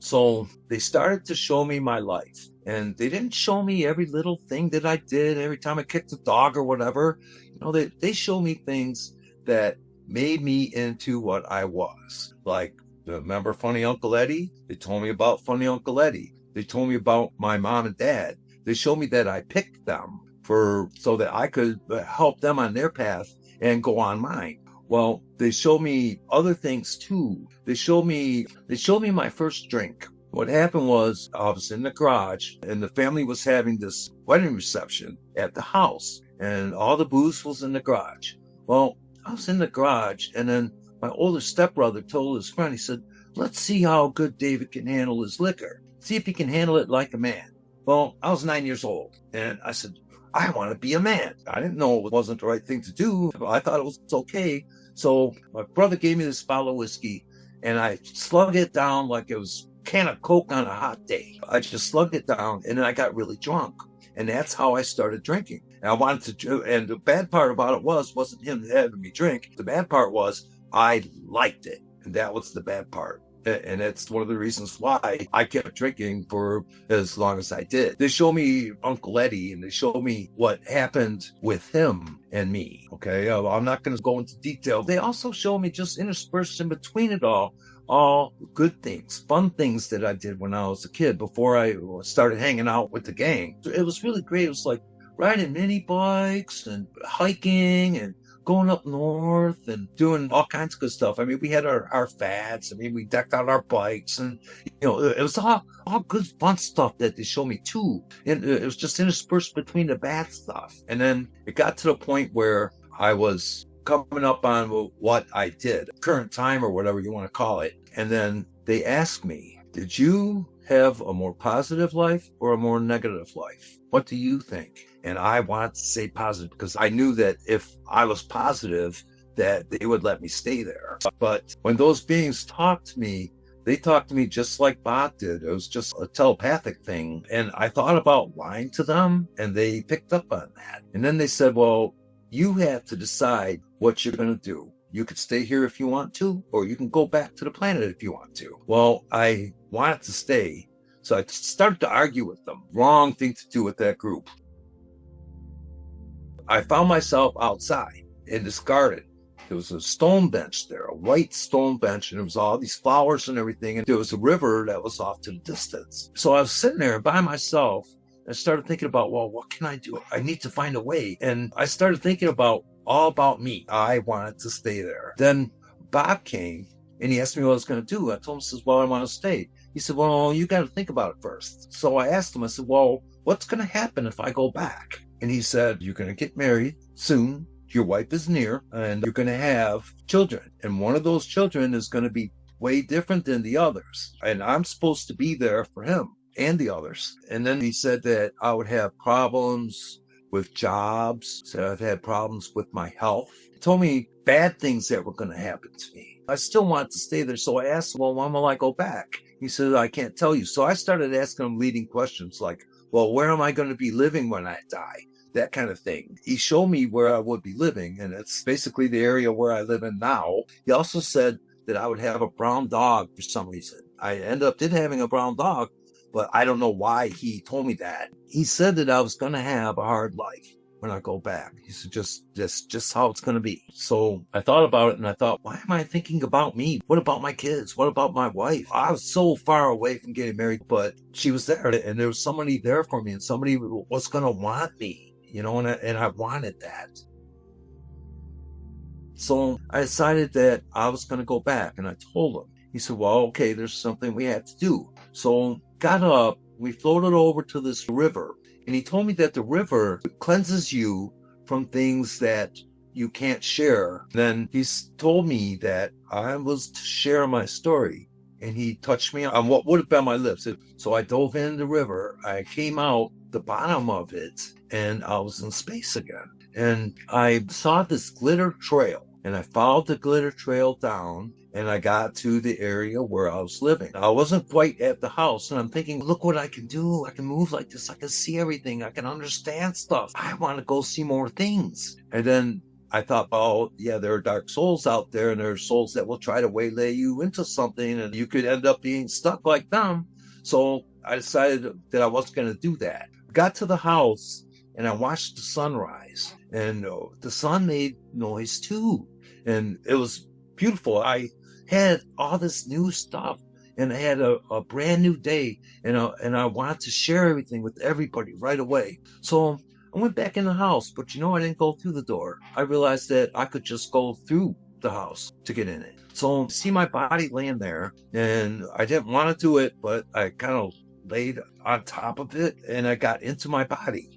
So they started to show me my life. And they didn't show me every little thing that I did every time I kicked a dog or whatever. They show me things that made me into what I was. Like, remember Funny Uncle Eddie? They told me about Funny Uncle Eddie. They told me about my mom and dad. They showed me that I picked them so that I could help them on their path and go on mine. Well, they showed me other things too. They showed me my first drink. What happened was I was in the garage and the family was having this wedding reception at the house and all the booze was in the garage. Well, I was in the garage and then my older stepbrother told his friend, he said, let's see how good David can handle his liquor. See if he can handle it like a man. Well, I was 9 years old and I said, I want to be a man. I didn't know it wasn't the right thing to do. I thought it was okay. So my brother gave me this bottle of whiskey and I slugged it down like it was a can of Coke on a hot day. I just slugged it down and then I got really drunk. And that's how I started drinking. And I wanted to, and the bad part about it wasn't him having me drink. The bad part was I liked it. And that was the bad part. And that's one of the reasons why I kept drinking for as long as I did. They show me Uncle Eddie and they show me what happened with him and me. Okay, I'm not going to go into detail. They also show me just interspersed in between it all good things, fun things that I did when I was a kid before I started hanging out with the gang. It was really great. It was like riding mini bikes and hiking and going up north and doing all kinds of good stuff. I mean, we had our fads. I mean, we decked out our bikes and, it was all good fun stuff that they showed me too. And it was just interspersed between the bad stuff. And then it got to the point where I was coming up on what I did, current time or whatever you want to call it. And then they asked me, did you have a more positive life or a more negative life? What do you think? And I wanted to say positive because I knew that if I was positive, that they would let me stay there. But when those beings talked to me, they talked to me just like Bob did. It was just a telepathic thing. And I thought about lying to them and they picked up on that. And then they said, well, you have to decide what you're going to do. You could stay here if you want to, or you can go back to the planet if you want to. Well, I wanted to stay. So I started to argue with them. Wrong thing to do with that group. I found myself outside in this garden. There was a stone bench there, a white stone bench, and there was all these flowers and everything. And there was a river that was off to the distance. So I was sitting there by myself and I started thinking about, well, what can I do? I need to find a way. And I started thinking all about me. I wanted to stay there. Then Bob came and he asked me what I was going to do. I told him, says, well, I want to stay. He said, well, you got to think about it first. So I asked him, I said, well, what's going to happen if I go back? And he said, you're going to get married soon. Your wife is near and you're going to have children. And one of those children is going to be way different than the others. And I'm supposed to be there for him and the others. And then he said that I would have problems with jobs. Said I've had problems with my health. He told me bad things that were going to happen to me. I still wanted to stay there. So I asked him, well, when will I go back? He said, I can't tell you. So I started asking him leading questions like, well, where am I going to be living when I die? That kind of thing. He showed me where I would be living, and it's basically the area where I live in now. He also said that I would have a brown dog for some reason. I ended up having a brown dog, but I don't know why he told me that. He said that I was going to have a hard life when I go back. He said, just how it's going to be. So I thought about it and I thought, why am I thinking about me? What about my kids? What about my wife? I was so far away from getting married, but she was there and there was somebody there for me and somebody was going to want me. And I wanted that. So I decided that I was going to go back and I told him. He said, well, okay, there's something we had to do. So got up, we floated over to this river and he told me that the river cleanses you from things that you can't share. Then he told me that I was to share my story and he touched me on what would have been my lips. So I dove in the river. I came out the bottom of it and I was in space again. And I saw this glitter trail and I followed the glitter trail down and I got to the area where I was living. I wasn't quite at the house and I'm thinking, look what I can do. I can move like this. I can see everything. I can understand stuff. I want to go see more things. And then I thought, oh, yeah, there are dark souls out there, and there are souls that will try to waylay you into something, and you could end up being stuck like them. So I decided that I wasn't going to do that. Got to the house, and I watched the sunrise, and the sun made noise too. And it was beautiful. I had all this new stuff, and I had a brand new day, and I wanted to share everything with everybody right away. So I went back in the house, but I didn't go through the door. I realized that I could just go through the house to get in it. So see my body laying there, and I didn't want to do it, but I kind of laid on top of it, and I got into my body.